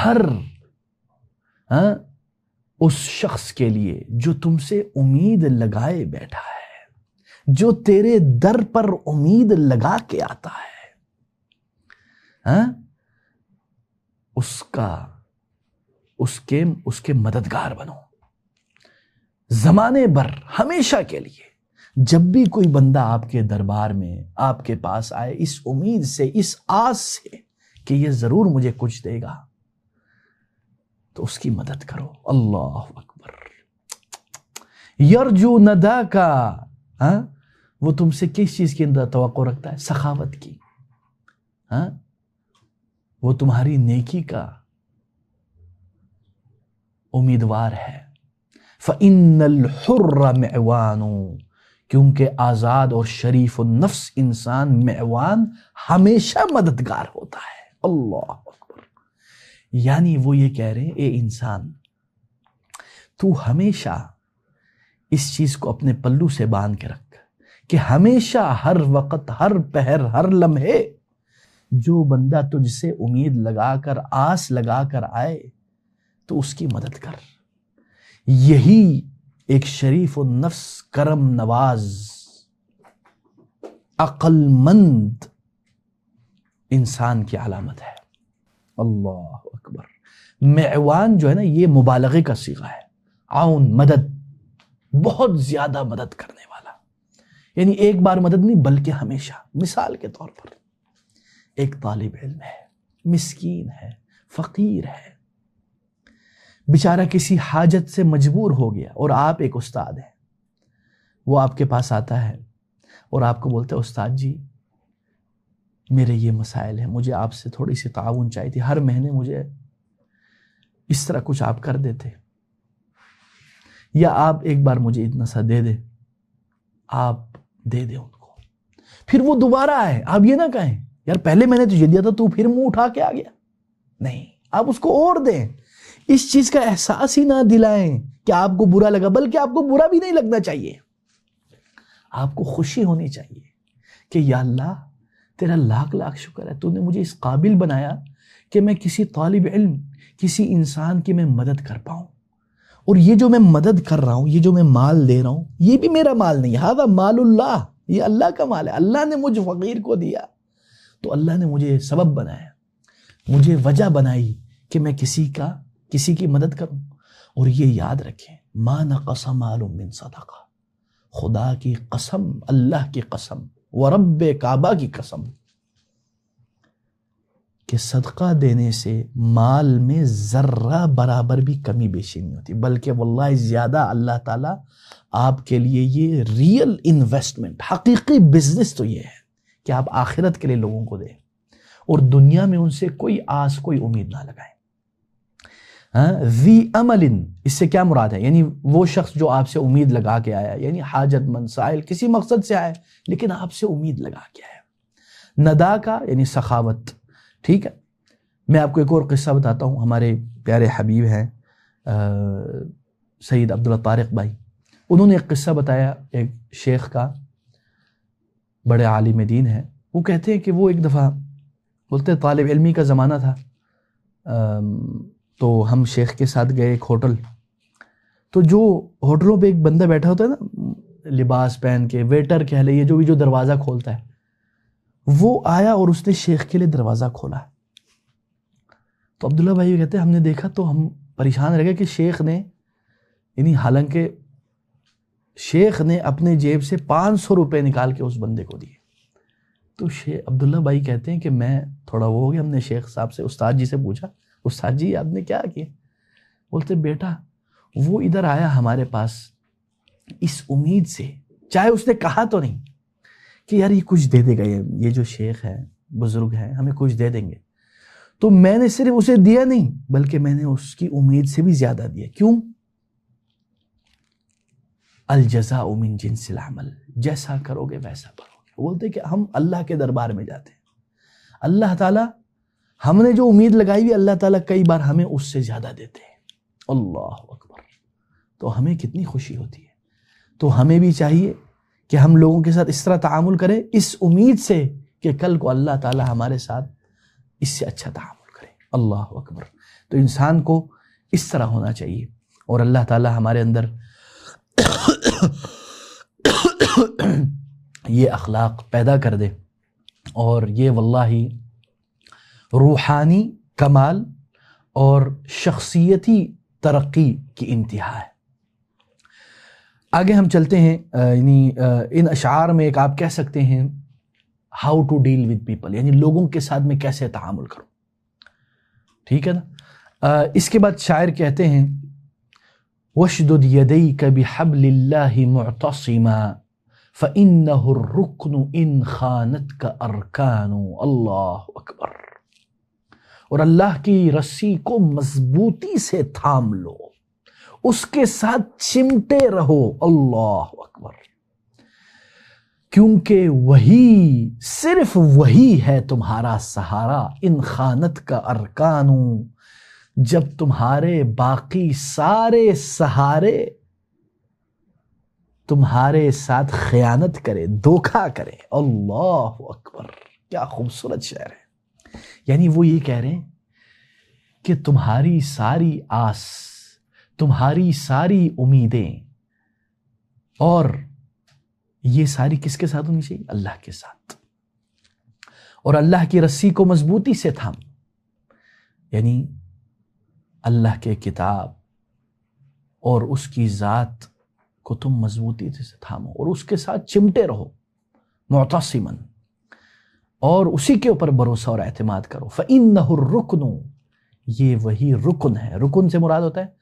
ہر اس شخص کے لیے جو تم سے امید لگائے بیٹھا ہے، جو تیرے در پر امید لگا کے آتا ہے، اس کے مددگار بنو زمانے بھر، ہمیشہ کے لیے۔ جب بھی کوئی بندہ آپ کے دربار میں آپ کے پاس آئے اس امید سے، اس آس سے کہ یہ ضرور مجھے کچھ دے گا، تو اس کی مدد کرو۔ اللہ اکبر۔ یرجو ندا کا، وہ تم سے کس چیز کی توقع رکھتا ہے؟ سخاوت کی، وہ تمہاری نیکی کا امیدوار ہے۔ فَإِنَّ الْحُرَّ مِعْوَانُ، کیونکہ آزاد اور شریف النفس انسان معوان ہمیشہ مددگار ہوتا ہے۔ اللہ اکبر۔ یعنی وہ یہ کہہ رہے ہیں، اے انسان، تو ہمیشہ اس چیز کو اپنے پلو سے باندھ کے رکھ کہ ہمیشہ، ہر وقت، ہر پہر، ہر لمحے جو بندہ تجھ سے امید لگا کر، آس لگا کر آئے تو اس کی مدد کر۔ یہی ایک شریف النفس، کرم نواز، عقل مند انسان کی علامت ہے۔ اللہ اکبر۔ معوان جو ہے نا، یہ مبالغے کا صیغہ ہے۔ عون، مدد، بہت زیادہ مدد کرنے والا، یعنی ایک بار مدد نہیں بلکہ ہمیشہ۔ مثال کے طور پر ایک طالب علم ہے، مسکین ہے، فقیر ہے، بیچارہ کسی حاجت سے مجبور ہو گیا، اور آپ ایک استاد ہیں، وہ آپ کے پاس آتا ہے اور آپ کو بولتا ہے، استاد جی میرے یہ مسائل ہیں، مجھے آپ سے تھوڑی سی تعاون چاہیے تھی، ہر مہینے مجھے اس طرح کچھ آپ کر دیتے، یا آپ ایک بار مجھے اتنا سا دے دیں، آپ دے دیں ان کو۔ پھر وہ دوبارہ آئے، آپ یہ نہ کہیں یار پہلے میں نے تجھے دیا تھا، تو پھر منہ اٹھا کے آ گیا، نہیں، آپ اس کو اور دیں۔ اس چیز کا احساس ہی نہ دلائیں کہ آپ کو برا لگا، بلکہ آپ کو برا بھی نہیں لگنا چاہیے، آپ کو خوشی ہونی چاہیے کہ یا اللہ تیرا لاکھ لاکھ شکر ہے، تو نے مجھے اس قابل بنایا کہ میں کسی طالب علم، کسی انسان کی میں مدد کر پاؤں، اور یہ جو میں مدد کر رہا ہوں، یہ جو میں مال دے رہا ہوں، یہ بھی میرا مال نہیں، ہذا مال اللہ، یہ اللہ کا مال ہے، اللہ نے مجھ فقیر کو دیا، تو اللہ نے مجھے سبب بنایا، مجھے وجہ بنائی کہ میں کسی کی مدد کروں. اور یہ یاد رکھیں، ما نقص مال من صدقہ، خدا کی قسم، اللہ کی قسم، ورب کعبہ کی قسم، کہ صدقہ دینے سے مال میں ذرہ برابر بھی کمی بیشی نہیں ہوتی، بلکہ واللہ زیادہ اللہ تعالیٰ آپ کے لیے یہ ریئل انویسٹمنٹ، حقیقی بزنس تو یہ ہے کہ آپ آخرت کے لیے لوگوں کو دیں اور دنیا میں ان سے کوئی آس، کوئی امید نہ لگائیں. ذی عمل، اس سے کیا مراد ہے؟ یعنی وہ شخص جو آپ سے امید لگا کے آیا، یعنی حاجت مند سائل کسی مقصد سے آیا لیکن آپ سے امید لگا کے آیا. ندا کا یعنی سخاوت. ٹھیک ہے، میں آپ کو ایک اور قصہ بتاتا ہوں. ہمارے پیارے حبیب ہیں سید عبداللہ طارق بھائی، انہوں نے ایک قصہ بتایا ایک شیخ کا، بڑے عالم دین ہیں. وہ کہتے ہیں کہ وہ ایک دفعہ، بولتے طالب علمی کا زمانہ تھا، تو ہم شیخ کے ساتھ گئے ایک ہوٹل. تو جو ہوٹلوں پہ ایک بندہ بیٹھا ہوتا ہے نا لباس پہن کے، ویٹر کہہ لئے، جو دروازہ کھولتا ہے، وہ آیا اور اس نے شیخ کے لیے دروازہ کھولا. تو عبداللہ بھائی کہتے ہیں ہم نے دیکھا تو ہم پریشان رہ گئے کہ شیخ نے، یعنی حالانکہ شیخ نے اپنے جیب سے 500 روپے نکال کے اس بندے کو دیے. تو عبداللہ بھائی کہتے ہیں کہ میں تھوڑا وہ ہو گیا، ہم نے شیخ صاحب سے، استاد جی سے پوچھا، استاد جی آپ نے کیا کیا؟ بولتے بیٹا وہ ادھر آیا ہمارے پاس اس امید سے، چاہے اس نے کہا تو نہیں کہ یار یہ کچھ دے دے گا، یہ جو شیخ ہے، بزرگ ہے، ہمیں کچھ دے دیں گے. تو میں نے صرف اسے دیا نہیں، بلکہ میں نے اس کی امید سے بھی زیادہ دیا. کیوں؟ الجزاء من جنس العمل، جیسا کرو گے ویسا پاؤ گے. بولتے کہ ہم اللہ کے دربار میں جاتے ہیں، اللہ تعالیٰ ہم نے جو امید لگائی ہوئی، اللہ تعالیٰ کئی بار ہمیں اس سے زیادہ دیتے ہیں. اللہ اکبر. تو ہمیں کتنی خوشی ہوتی ہے. تو ہمیں بھی چاہیے کہ ہم لوگوں کے ساتھ اس طرح تعامل کریں، اس امید سے کہ کل کو اللہ تعالیٰ ہمارے ساتھ اس سے اچھا تعامل کرے. اللہ اکبر. تو انسان کو اس طرح ہونا چاہیے، اور اللہ تعالیٰ ہمارے اندر یہ اخلاق پیدا کر دے. اور یہ واللہ روحانی کمال اور شخصیتی ترقی کی انتہا ہے. آگے ہم چلتے ہیں. یعنی ان اشعار میں ایک آپ کہہ سکتے ہیں how to deal with people, یعنی لوگوں کے ساتھ میں کیسے تعامل کروں. ٹھیک ہے نا. اس کے بعد شاعر کہتے ہیں وَاشْدُدْ يَدَيْكَ بِحَبْلِ اللَّهِ مُعْتَصِمًا فَإِنَّهُ الرُّكْنُ إِنْ خَانَتْكَ أَرْكَانُ. اللہ اکبر. اور اللہ کی رسی کو مضبوطی سے تھام لو، اس کے ساتھ چمٹے رہو. اللہ اکبر. کیونکہ وہی، صرف وہی ہے تمہارا سہارا. ان خانت کا ارکان، جب تمہارے باقی سارے سہارے تمہارے ساتھ خیانت کرے، دھوکہ کرے. اللہ اکبر. کیا خوبصورت شعر ہے. یعنی وہ یہ کہہ رہے ہیں کہ تمہاری ساری آس، تمہاری ساری امیدیں، اور یہ ساری کس کے ساتھ ہونی چاہیے؟ اللہ کے ساتھ. اور اللہ کی رسی کو مضبوطی سے تھام، یعنی اللہ کے کتاب اور اس کی ذات کو تم مضبوطی سے تھامو اور اس کے ساتھ چمٹے رہو معتصماً، اور اسی کے اوپر بھروسہ اور اعتماد کرو. فَإِنَّهُ الرُّكْنُ، یہ وہی رکن ہے. رکن سے مراد ہوتا ہے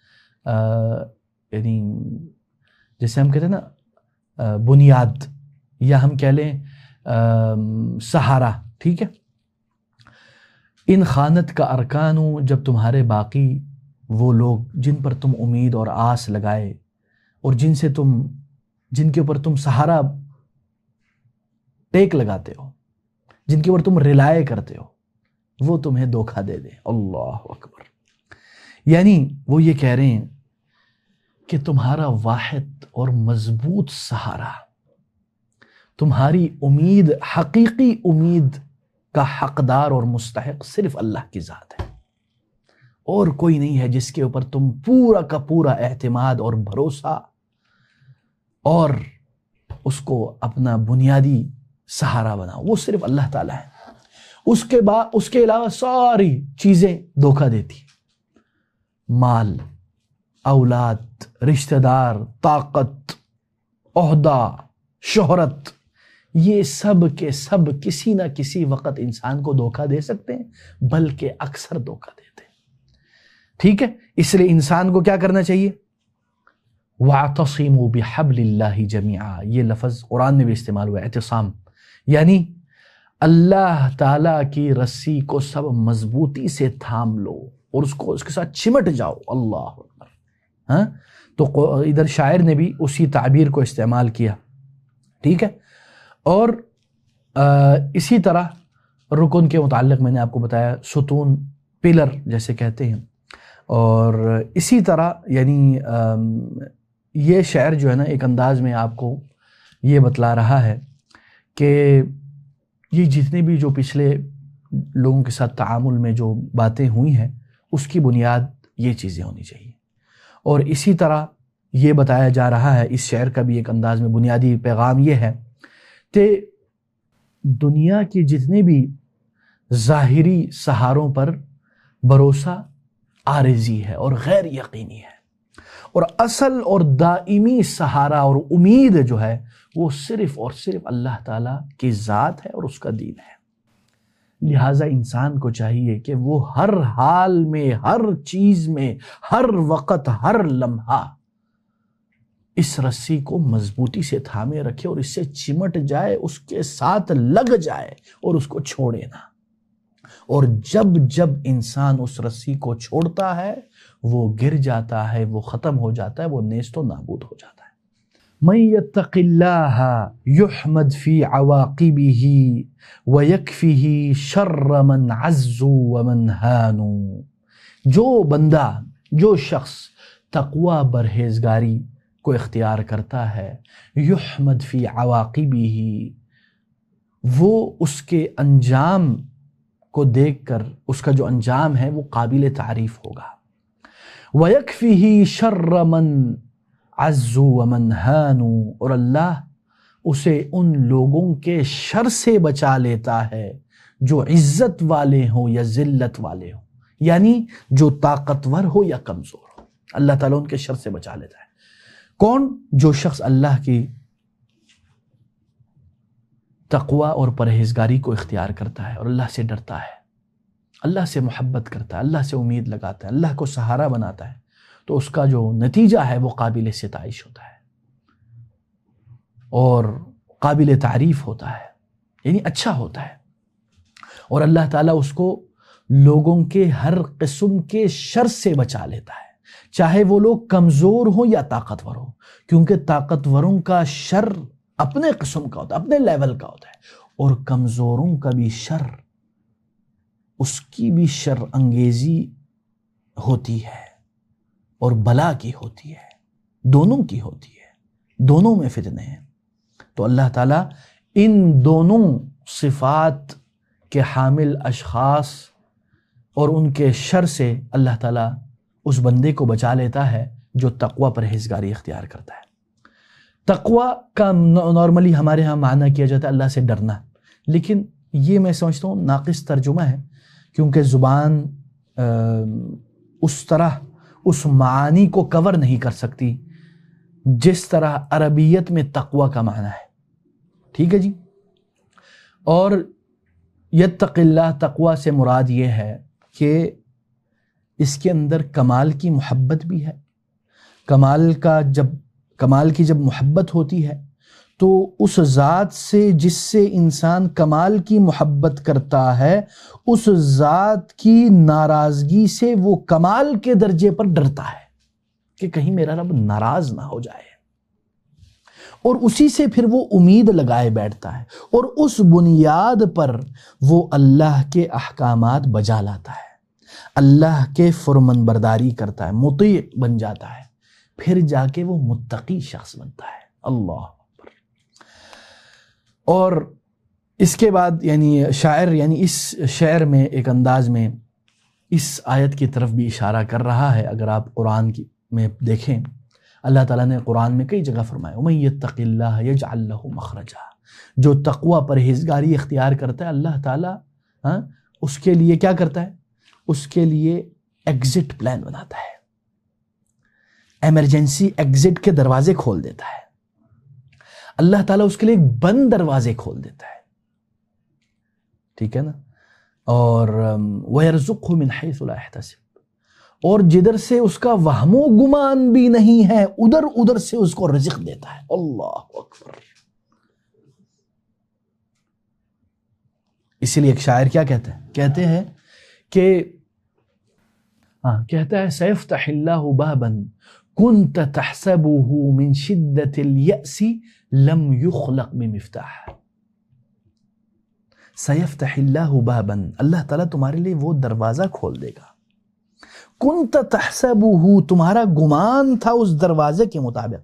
یعنی جیسے ہم کہتے ہیں نا بنیاد، یا ہم کہہ لیں سہارا. ٹھیک ہے. ان خانت کا ارکان، جب تمہارے باقی وہ لوگ جن پر تم امید اور آس لگائے اور جن کے اوپر تم سہارا ٹیک لگاتے ہو، جن کے اوپر تم ریلائے کرتے ہو، وہ تمہیں دھوکہ دے دے. اللہ اکبر. یعنی وہ یہ کہہ رہے ہیں کہ تمہارا واحد اور مضبوط سہارا، تمہاری امید، حقیقی امید کا حقدار اور مستحق صرف اللہ کی ذات ہے، اور کوئی نہیں ہے جس کے اوپر تم پورا کا پورا اعتماد اور بھروسہ اور اس کو اپنا بنیادی سہارا بناؤ. وہ صرف اللہ تعالیٰ ہے. اس کے علاوہ ساری چیزیں دھوکہ دیتی. مال، اولاد، رشتہ دار، طاقت، عہدہ، شہرت، یہ سب کے سب کسی نہ کسی وقت انسان کو دھوکہ دے سکتے ہیں، بلکہ اکثر دھوکہ دیتے ہیں. ٹھیک ہے، اس لیے انسان کو کیا کرنا چاہیے؟ وَاعْتَصِمُوا بِحَبْلِ اللَّهِ جَمِيعًا، یہ لفظ قرآن میں بھی استعمال ہوا ہے، اعتصام، یعنی اللہ تعالیٰ کی رسی کو سب مضبوطی سے تھام لو اور اس کو اس کے ساتھ چمٹ جاؤ. اللہ اکبر. ہاں، تو ادھر شاعر نے بھی اسی تعبیر کو استعمال کیا. ٹھیک ہے، اور اسی طرح رکن کے متعلق میں نے آپ کو بتایا، ستون، پلر جیسے کہتے ہیں. اور اسی طرح یعنی یہ شعر جو ہے نا ایک انداز میں آپ کو یہ بتلا رہا ہے کہ یہ جتنے بھی جو پچھلے لوگوں کے ساتھ تعامل میں جو باتیں ہوئی ہیں اس کی بنیاد یہ چیزیں ہونی چاہیے. اور اسی طرح یہ بتایا جا رہا ہے، اس شعر کا بھی ایک انداز میں بنیادی پیغام یہ ہے کہ دنیا کے جتنے بھی ظاہری سہاروں پر بھروسہ عارضی ہے اور غیر یقینی ہے، اور اصل اور دائمی سہارا اور امید جو ہے وہ صرف اور صرف اللہ تعالیٰ کی ذات ہے اور اس کا دین ہے. لہٰذا انسان کو چاہیے کہ وہ ہر حال میں، ہر چیز میں، ہر وقت، ہر لمحہ اس رسی کو مضبوطی سے تھامے رکھے اور اس سے چمٹ جائے، اس کے ساتھ لگ جائے اور اس کو چھوڑے نہ. اور جب جب انسان اس رسی کو چھوڑتا ہے وہ گر جاتا ہے، وہ ختم ہو جاتا ہے، وہ نیست و نابود ہو جاتا ہے. من یتق اللہ یحمد فی عواقبہ ویکفہ شر من عز ومن ہان. جو بندہ، جو شخص تقوی پرہیزگاری کو اختیار کرتا ہے، یحمد فی عواقبہ، وہ اس کے انجام کو دیکھ کر اس کا جو انجام ہے وہ قابل تعریف ہوگا. وَيَكْفِهِ شَرَّ مَنْ عَزُّ وَمَنْ هَانُوا، اور اللہ اسے ان لوگوں کے شر سے بچا لیتا ہے جو عزت والے ہوں یا ذلت والے ہوں، یعنی جو طاقتور ہو یا کمزور ہو، اللہ تعالیٰ ان کے شر سے بچا لیتا ہے. کون؟ جو شخص اللہ کی تقوی اور پرہیزگاری کو اختیار کرتا ہے اور اللہ سے ڈرتا ہے، اللہ سے محبت کرتا ہے، اللہ سے امید لگاتا ہے، اللہ کو سہارا بناتا ہے، تو اس کا جو نتیجہ ہے وہ قابل ستائش ہوتا ہے اور قابل تعریف ہوتا ہے، یعنی اچھا ہوتا ہے. اور اللہ تعالیٰ اس کو لوگوں کے ہر قسم کے شر سے بچا لیتا ہے، چاہے وہ لوگ کمزور ہوں یا طاقتور ہوں، کیونکہ طاقتوروں کا شر اپنے قسم کا ہوتا ہے، اپنے لیول کا ہوتا ہے، اور کمزوروں کا بھی شر، اس کی بھی شر انگیزی ہوتی ہے اور بلا کی ہوتی ہے، دونوں کی ہوتی ہے، دونوں میں فتنے ہیں. تو اللہ تعالیٰ ان دونوں صفات کے حامل اشخاص اور ان کے شر سے اللہ تعالیٰ اس بندے کو بچا لیتا ہے جو تقوی پرہیزگاری اختیار کرتا ہے. تقوی کا نارملی ہمارے ہاں معنی کیا جاتا ہے اللہ سے ڈرنا، لیکن یہ میں سمجھتا ہوں ناقص ترجمہ ہے، کیونکہ زبان اس طرح اس معانی کو کور نہیں کر سکتی جس طرح عربیت میں تقوی کا معنی ہے. ٹھیک ہے جی. اور یتق اللہ، تقوی سے مراد یہ ہے کہ اس کے اندر کمال کی محبت بھی ہے. کمال کی جب محبت ہوتی ہے تو اس ذات سے جس سے انسان کمال کی محبت کرتا ہے، اس ذات کی ناراضگی سے وہ کمال کے درجے پر ڈرتا ہے کہ کہیں میرا رب ناراض نہ ہو جائے، اور اسی سے پھر وہ امید لگائے بیٹھتا ہے، اور اس بنیاد پر وہ اللہ کے احکامات بجا لاتا ہے، اللہ کے فرمان برداری کرتا ہے، مطیع بن جاتا ہے، پھر جا کے وہ متقی شخص بنتا ہے. اللہ اکبر. اور اس کے بعد یعنی شاعر اس شعر میں ایک انداز میں اس آیت کی طرف بھی اشارہ کر رہا ہے. اگر آپ قرآن میں دیکھیں، اللہ تعالیٰ نے قرآن میں کئی جگہ فرمایا وَمَن يَتَّقِ اللَّهَ يَجْعَلْ لَهُ مَخْرَجًا، جو تقوی پرہیزگاری اختیار کرتا ہے اللہ تعالیٰ اس کے لیے کیا کرتا ہے؟ اس کے لیے ایگزٹ پلان بناتا ہے. ایمرجنسی ایگزٹ کے دروازے کھول دیتا ہے، اللہ تعالیٰ اس کے لیے بند دروازے کھول دیتا ہے، ٹھیک ہے نا. اور وَيَرْزُقْهُ مِنْ حَيْثُ لَا يَحْتَسِبُ، اور جدھر سے اس کا وہم و گمان بھی نہیں ہے ادھر سے اس کو رزق دیتا ہے. اللہ اکبر. اسی لیے ایک شاعر کیا کہتے ہیں، کہتے ہیں کہ کہتا ہے سَيَفْتَحِ اللَّهُ بَابًا كُنْتَ تَحْسَبُهُ مِنْ شِدَّةِ الْيَأْسِ لَمْ يُخْلَقْ بِمِفْتَاحٍ. سَيَفْتَحِ اللَّهُ بَابًا، اللہ تعالیٰ تمہارے لیے وہ دروازہ کھول دے گا. كُنْتَ تَحْسَبُهُ، تمہارا گمان تھا اس دروازے کے مطابق،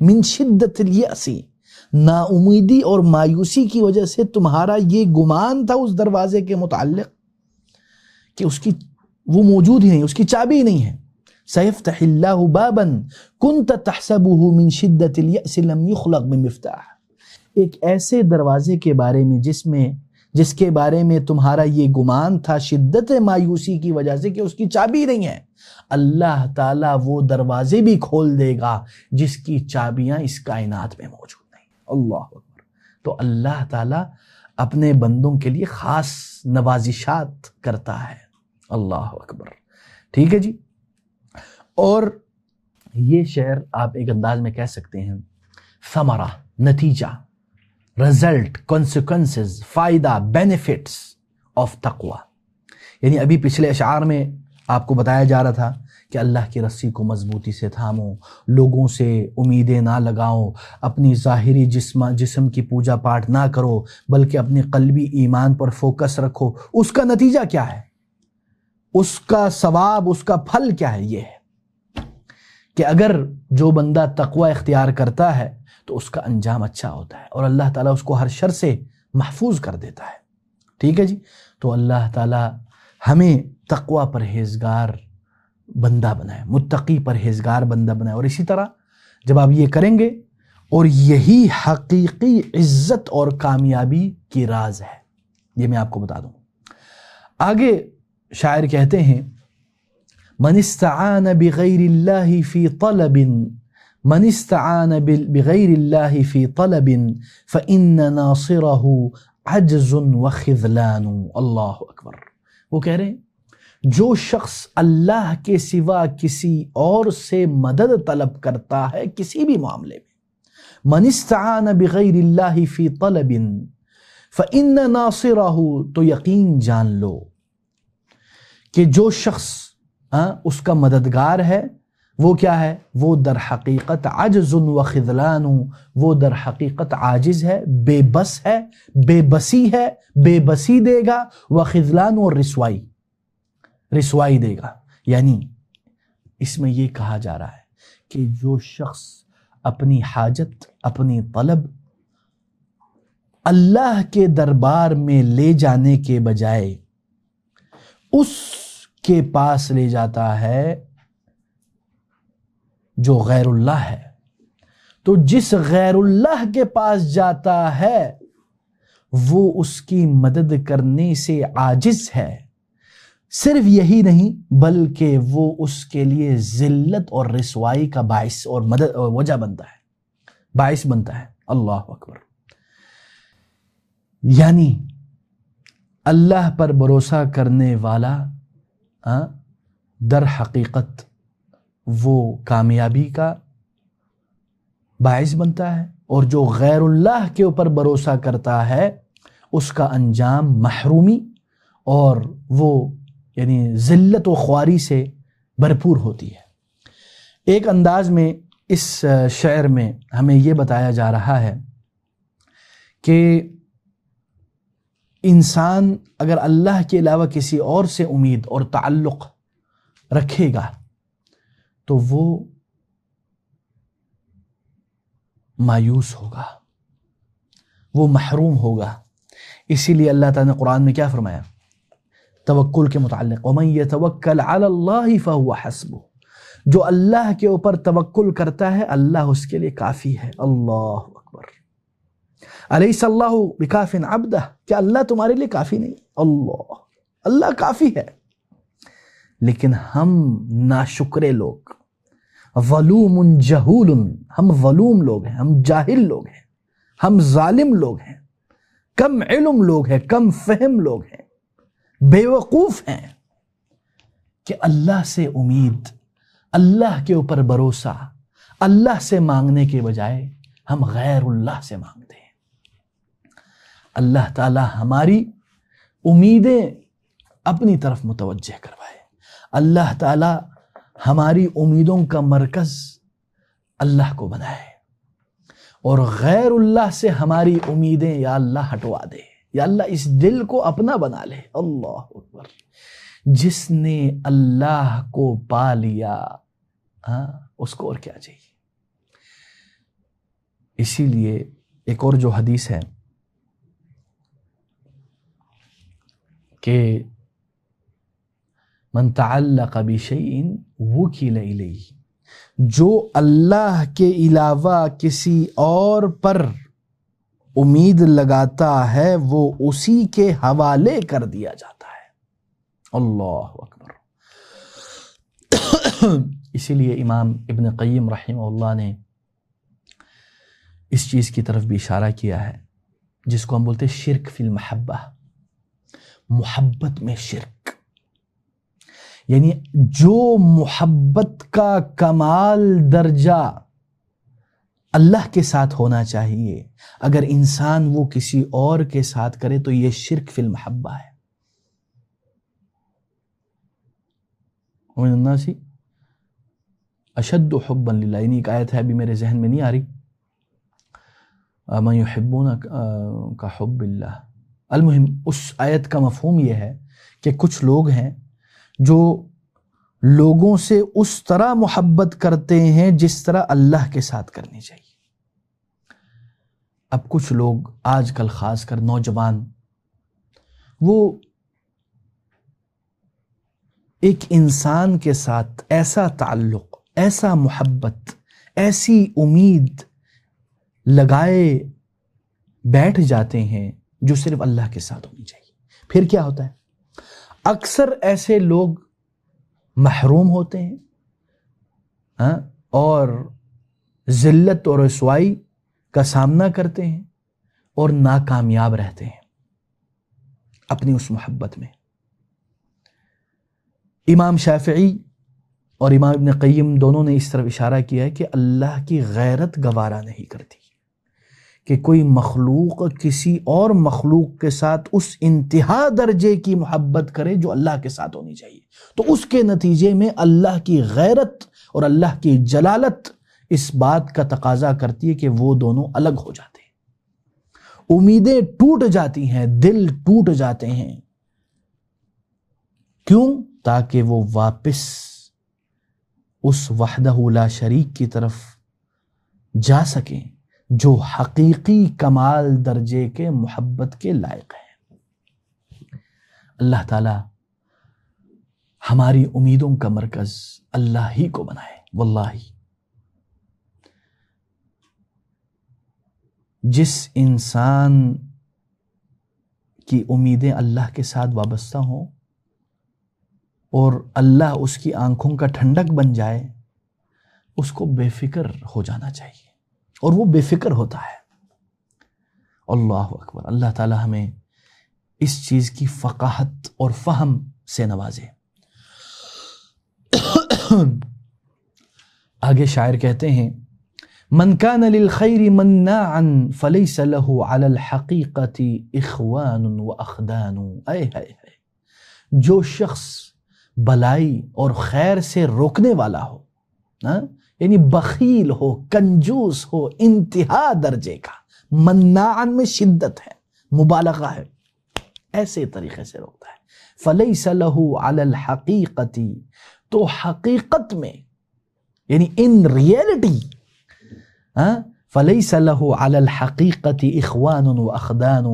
مِنْ شِدَّةِ الْيَأْسِ، نا امیدی اور مایوسی کی وجہ سے تمہارا یہ گمان تھا اس دروازے کے متعلق کہ اس کی وہ موجود ہی نہیں، اس کی چابی ہی نہیں ہے. سَيَفْتَحِ اللَّهُ بَابًا كُنْتَ تَحْسَبُهُ مِنْ شِدَّةِ الْيَأْسِ لَمْ يُخْلَقْ بِمِفْتَاحٍ. ایک ایسے دروازے کے بارے میں جس کے بارے میں تمہارا یہ گمان تھا شدت مایوسی کی وجہ سے کہ اس کی چابی نہیں ہے، اللہ تعالیٰ وہ دروازے بھی کھول دے گا جس کی چابیاں اس کائنات میں موجود نہیں. اللہ اکبر. تو اللہ تعالیٰ اپنے بندوں کے لیے خاص نوازشات کرتا ہے. اللہ اکبر. ٹھیک ہے جی. اور یہ شعر آپ ایک انداز میں کہہ سکتے ہیں ثمرہ، نتیجہ، رزلٹ، کانسیکوینسز، فائدہ، بینیفٹس آف تقوی. یعنی ابھی پچھلے اشعار میں آپ کو بتایا جا رہا تھا کہ اللہ کی رسی کو مضبوطی سے تھامو، لوگوں سے امیدیں نہ لگاؤ، اپنی ظاہری جسم کی پوجا پاٹ نہ کرو بلکہ اپنی قلبی ایمان پر فوکس رکھو. اس کا نتیجہ کیا ہے، اس کا ثواب، اس کا پھل کیا ہے؟ یہ ہے کہ اگر جو بندہ تقوی اختیار کرتا ہے تو اس کا انجام اچھا ہوتا ہے اور اللہ تعالیٰ اس کو ہر شر سے محفوظ کر دیتا ہے. ٹھیک ہے جی. تو اللہ تعالیٰ ہمیں تقوی پرہیزگار بندہ بنائے، متقی پرہیزگار بندہ بنائے. اور اسی طرح جب آپ یہ کریں گے، اور یہی حقیقی عزت اور کامیابی کی راز ہے، یہ میں آپ کو بتا دوں. آگے شاعر کہتے ہیں من استعان بغیر اللہ فی طلب، من استعان بغیر اللہ فی طلب فإن ناصرہ عجز وخذلان. اللہ اکبر. وہ کہہ رہے ہیں جو شخص اللہ کے سوا کسی اور سے مدد طلب کرتا ہے کسی بھی معاملے میں، من استعان بغیر اللہ فی طلب فإن ناصرہ، تو یقین جان لو کہ جو شخص اس کا مددگار ہے وہ کیا ہے، وہ در حقیقت عجز و خذلان، وہ در حقیقت عاجز ہے، بے بس ہے، بے بسی ہے، بے بسی دے گا، و خذلان، اور رسوائی دے گا. یعنی اس میں یہ کہا جا رہا ہے کہ جو شخص اپنی حاجت، اپنی طلب اللہ کے دربار میں لے جانے کے بجائے اس کے پاس لے جاتا ہے جو غیر اللہ ہے، تو جس غیر اللہ کے پاس جاتا ہے وہ اس کی مدد کرنے سے عاجز ہے. صرف یہی نہیں بلکہ وہ اس کے لیے ذلت اور رسوائی کا باعث اور مدد وجہ بنتا ہے، باعث بنتا ہے. اللہ اکبر. یعنی اللہ پر بھروسہ کرنے والا در حقیقت وہ کامیابی کا باعث بنتا ہے، اور جو غیر اللہ کے اوپر بھروسہ کرتا ہے اس کا انجام محرومی اور وہ یعنی ذلت و خواری سے بھرپور ہوتی ہے. ایک انداز میں اس شعر میں ہمیں یہ بتایا جا رہا ہے کہ انسان اگر اللہ کے علاوہ کسی اور سے امید اور تعلق رکھے گا تو وہ مایوس ہوگا، وہ محروم ہوگا. اسی لیے اللہ تعالیٰ نے قرآن میں کیا فرمایا توکل کے متعلق، وَمَن يَتَوَكَّلْ عَلَى اللَّهِ فَهُوَ حَسْبُهُ، جو اللہ کے اوپر توکل کرتا ہے اللہ اس کے لیے کافی ہے. اللہ اکبر. الیس اللہ بکاف عبدہ، کیا اللہ تمہارے لیے کافی نہیں؟ اللہ کافی ہے. لیکن ہم ناشکرے لوگ، ظلوم جہول، ہم ظلوم لوگ ہیں، ہم جاہل لوگ ہیں، ہم ظالم لوگ ہیں، کم علم لوگ ہیں، کم فہم لوگ ہیں، بے وقوف ہیں کہ اللہ سے امید، اللہ کے اوپر بھروسہ، اللہ سے مانگنے کے بجائے ہم غیر اللہ سے مانگتے ہیں۔ اللہ تعالی ہماری امیدیں اپنی طرف متوجہ کروائے، اللہ تعالی ہماری امیدوں کا مرکز اللہ کو بنائے، اور غیر اللہ سے ہماری امیدیں یا اللہ ہٹوا دے، یا اللہ اس دل کو اپنا بنا لے۔ اللہ اکبر۔ جس نے اللہ کو پا لیا اس کو اور کیا چاہیے۔ اسی لیے ایک اور جو حدیث ہے کہ من تعلق بشیء وکل الیہ، جو اللہ کے علاوہ کسی اور پر امید لگاتا ہے وہ اسی کے حوالے کر دیا جاتا ہے۔ اللہ اکبر۔ اسی لیے امام ابن قیم رحمہ اللہ نے اس چیز کی طرف بھی اشارہ کیا ہے جس کو ہم بولتے ہیں شرک فی المحبہ، محبت میں شرک، یعنی جو محبت کا کمال درجہ اللہ کے ساتھ ہونا چاہیے اگر انسان وہ کسی اور کے ساتھ کرے تو یہ شرک فی المحبہ ہے۔ ومن الناس اشد حبا للہ، یعنی ایک آیت ہے ابھی میرے ذہن میں نہیں آ رہی، من یحبون کا حب اللہ۔ المہم اس آیت کا مفہوم یہ ہے کہ کچھ لوگ ہیں جو لوگوں سے اس طرح محبت کرتے ہیں جس طرح اللہ کے ساتھ کرنی چاہیے۔ اب کچھ لوگ آج کل خاص کر نوجوان وہ ایک انسان کے ساتھ ایسا تعلق، ایسا محبت، ایسی امید لگائے بیٹھ جاتے ہیں جو صرف اللہ کے ساتھ ہونی چاہیے۔ پھر کیا ہوتا ہے؟ اکثر ایسے لوگ محروم ہوتے ہیں اور ذلت اور رسوائی کا سامنا کرتے ہیں اور ناکامیاب رہتے ہیں اپنی اس محبت میں۔ امام شافعی اور امام ابن قیم دونوں نے اس طرف اشارہ کیا ہے کہ اللہ کی غیرت گوارا نہیں کرتی کہ کوئی مخلوق کسی اور مخلوق کے ساتھ اس انتہا درجے کی محبت کرے جو اللہ کے ساتھ ہونی چاہیے، تو اس کے نتیجے میں اللہ کی غیرت اور اللہ کی جلالت اس بات کا تقاضا کرتی ہے کہ وہ دونوں الگ ہو جاتے ہیں، امیدیں ٹوٹ جاتی ہیں، دل ٹوٹ جاتے ہیں۔ کیوں؟ تاکہ وہ واپس اس وحدہ لا شریک کی طرف جا سکیں جو حقیقی کمال درجے کے محبت کے لائق ہے۔ اللہ تعالی ہماری امیدوں کا مرکز اللہ ہی کو بنائے۔ واللہ جس انسان کی امیدیں اللہ کے ساتھ وابستہ ہوں اور اللہ اس کی آنکھوں کا ٹھنڈک بن جائے، اس کو بے فکر ہو جانا چاہیے، اور وہ بے فکر ہوتا ہے۔ اللہ اکبر۔ اللہ تعالی ہمیں اس چیز کی فقاہت اور فہم سے نوازے۔ آگے شاعر کہتے ہیں من کان للخیر مناعا فلیس له علی الحقیقت اخوان واخدان۔ اے جو شخص بلائی اور خیر سے روکنے والا ہو، یعنی بخیل ہو، کنجوس ہو، انتہا درجے کا، مناعن میں شدت ہے، مبالغہ ہے، ایسے طریقے سے روکتا ہے، فلیس له علی الحقیقت، تو حقیقت میں یعنی ان ریئلٹی، فلیس له علی الحقیقت اخوان واخدان،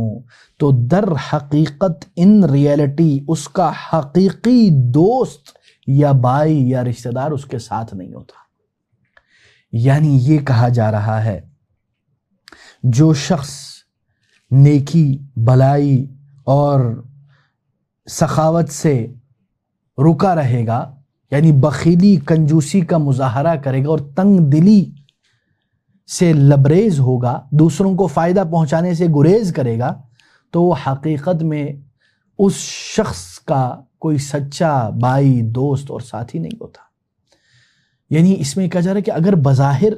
تو در حقیقت ان ریئلٹی اس کا حقیقی دوست یا بھائی یا رشتہ دار اس کے ساتھ نہیں ہوتا۔ یعنی یہ کہا جا رہا ہے جو شخص نیکی، بلائی اور سخاوت سے رکا رہے گا یعنی بخیلی کنجوسی کا مظاہرہ کرے گا اور تنگ دلی سے لبریز ہوگا، دوسروں کو فائدہ پہنچانے سے گریز کرے گا، تو وہ حقیقت میں اس شخص کا کوئی سچا بھائی، دوست اور ساتھی نہیں ہوتا۔ یعنی اس میں کہا جا رہا ہے کہ اگر بظاہر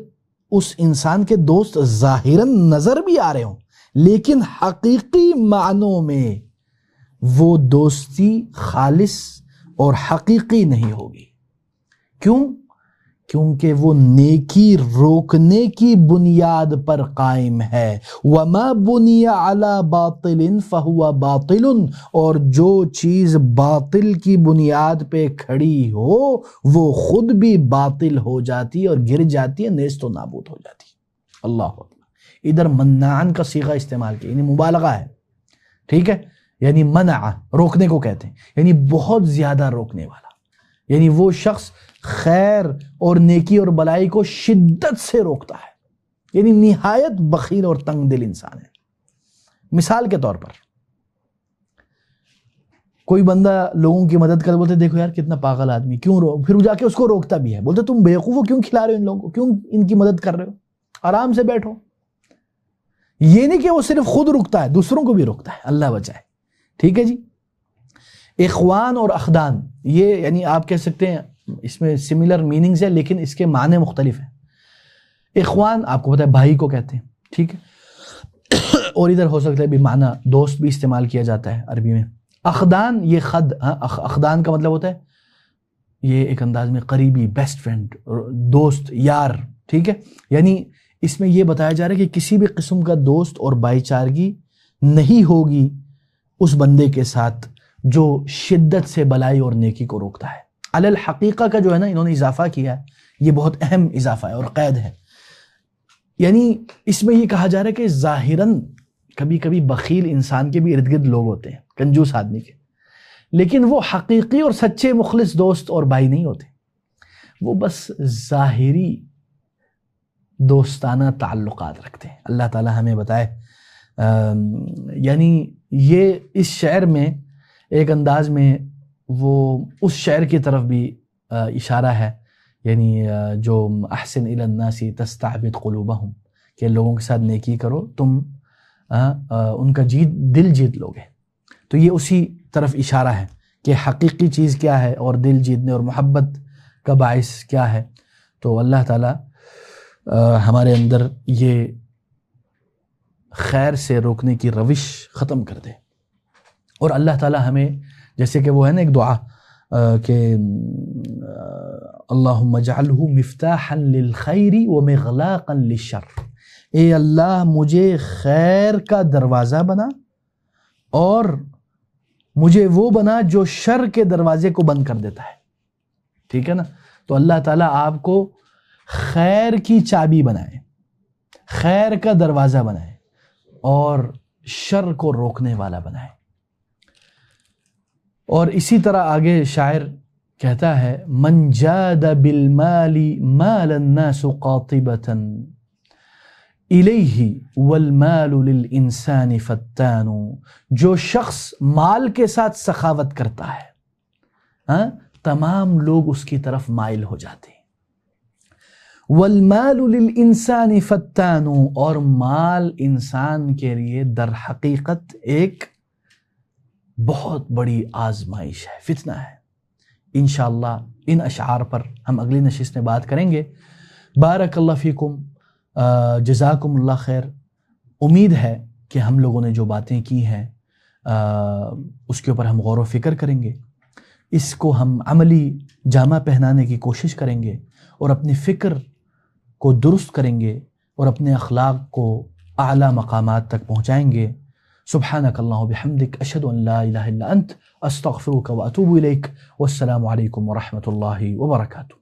اس انسان کے دوست ظاہراً نظر بھی آ رہے ہوں، لیکن حقیقی معنوں میں وہ دوستی خالص اور حقیقی نہیں ہوگی۔ کیوں؟ کیونکہ وہ نیکی روکنے کی بنیاد پر قائم ہے۔ وَمَا بُنِيَ عَلَى بَاطِلٍ فَهُوَ بَاطِلٌ، اور جو چیز باطل کی بنیاد پہ کھڑی ہو وہ خود بھی باطل ہو جاتی ہے اور گر جاتی ہے، نیست و نابود ہو جاتی ہے۔ اللہ اکبر۔ ادھر منعن کا صیغہ استعمال کیا، یعنی مبالغہ ہے، ٹھیک ہے، یعنی منع روکنے کو کہتے ہیں، یعنی بہت زیادہ روکنے والا، یعنی وہ شخص خیر اور نیکی اور بلائی کو شدت سے روکتا ہے، یعنی نہایت بخیل اور تنگ دل انسان ہے۔ مثال کے طور پر کوئی بندہ لوگوں کی مدد کر، بولتے دیکھو یار کتنا پاگل آدمی، کیوں پھر وہ جا کے اس کو روکتا بھی ہے، بولتے تم بیوقوف ہو، کیوں کھلا رہے ہو ان لوگوں کو، کیوں ان کی مدد کر رہے ہو، آرام سے بیٹھو۔ یہ نہیں کہ وہ صرف خود رکتا ہے، دوسروں کو بھی روکتا ہے، اللہ بچائے، ٹھیک ہے جی۔ اخوان اور اخدان، یہ یعنی آپ کہہ سکتے ہیں اس میں سملر میننگز ہے لیکن اس کے معنی مختلف ہیں۔ اخوان آپ کو پتہ ہے بھائی کو کہتے ہیں، ٹھیک ہے، اور ادھر ہو سکتا ہے بھی معنی دوست بھی استعمال کیا جاتا ہے عربی میں۔ اخدان، یہ خد، اخدان کا مطلب ہوتا ہے یہ ایک انداز میں قریبی، بیسٹ فرینڈ، دوست، یار، ٹھیک ہے، یعنی اس میں یہ بتایا جا رہا ہے کہ کسی بھی قسم کا دوست اور بھائی چارگی نہیں ہوگی اس بندے کے ساتھ جو شدت سے بلائی اور نیکی کو روکتا ہے۔ علی الحقیقہ کا جو ہے نا انہوں نے اضافہ کیا ہے، یہ بہت اہم اضافہ ہے اور قید ہے، یعنی اس میں یہ کہا جا رہا ہے کہ ظاہراً کبھی کبھی بخیل انسان کے بھی ارد گرد لوگ ہوتے ہیں، کنجوس آدمی کے، لیکن وہ حقیقی اور سچے مخلص دوست اور بھائی نہیں ہوتے، وہ بس ظاہری دوستانہ تعلقات رکھتے ہیں۔ اللہ تعالی ہمیں بتائے، یعنی یہ اس شعر میں ایک انداز میں وہ اس شعر کی طرف بھی اشارہ ہے، یعنی جو احسن الی الناس تستعبد قلوبہم، کہ لوگوں کے ساتھ نیکی کرو تم ان کا دل جیت لوگے، تو یہ اسی طرف اشارہ ہے کہ حقیقی چیز کیا ہے اور دل جیتنے اور محبت کا باعث کیا ہے۔ تو اللہ تعالیٰ ہمارے اندر یہ خیر سے روکنے کی روش ختم کر دے، اور اللہ تعالیٰ ہمیں، جیسے کہ وہ ہے نا ایک دعا کہ اللہم اجعلہ مفتاحا للخیر ومغلاقا للشر، اے اللہ مجھے خیر کا دروازہ بنا اور مجھے وہ بنا جو شر کے دروازے کو بند کر دیتا ہے، ٹھیک ہے نا۔ تو اللہ تعالیٰ آپ کو خیر کی چابی بنائے، خیر کا دروازہ بنائے اور شر کو روکنے والا بنائے۔ اور اسی طرح آگے شاعر کہتا ہے من جاد بالمال مال الناس قاطبة الیہ والمال للانسان فتان، جو شخص مال کے ساتھ سخاوت کرتا ہے تمام لوگ اس کی طرف مائل ہو جاتے ہیں۔ والمال للانسان فتان، اور مال انسان کے لیے در حقیقت ایک بہت بڑی آزمائش ہے، فتنہ ہے۔ انشاءاللہ ان اشعار پر ہم اگلی نشست میں بات کریں گے۔ بارک اللہ فیکم، جزاکم اللہ خیر۔ امید ہے کہ ہم لوگوں نے جو باتیں کی ہیں اس کے اوپر ہم غور و فکر کریں گے، اس کو ہم عملی جامہ پہنانے کی کوشش کریں گے اور اپنی فکر کو درست کریں گے اور اپنے اخلاق کو اعلیٰ مقامات تک پہنچائیں گے۔ سبحانک اللہم بحمدک، اشہد ان لا الہ الا انت، استغفرک واتوب الیک، والسلام علیکم ورحمۃ اللہ وبرکاتہ۔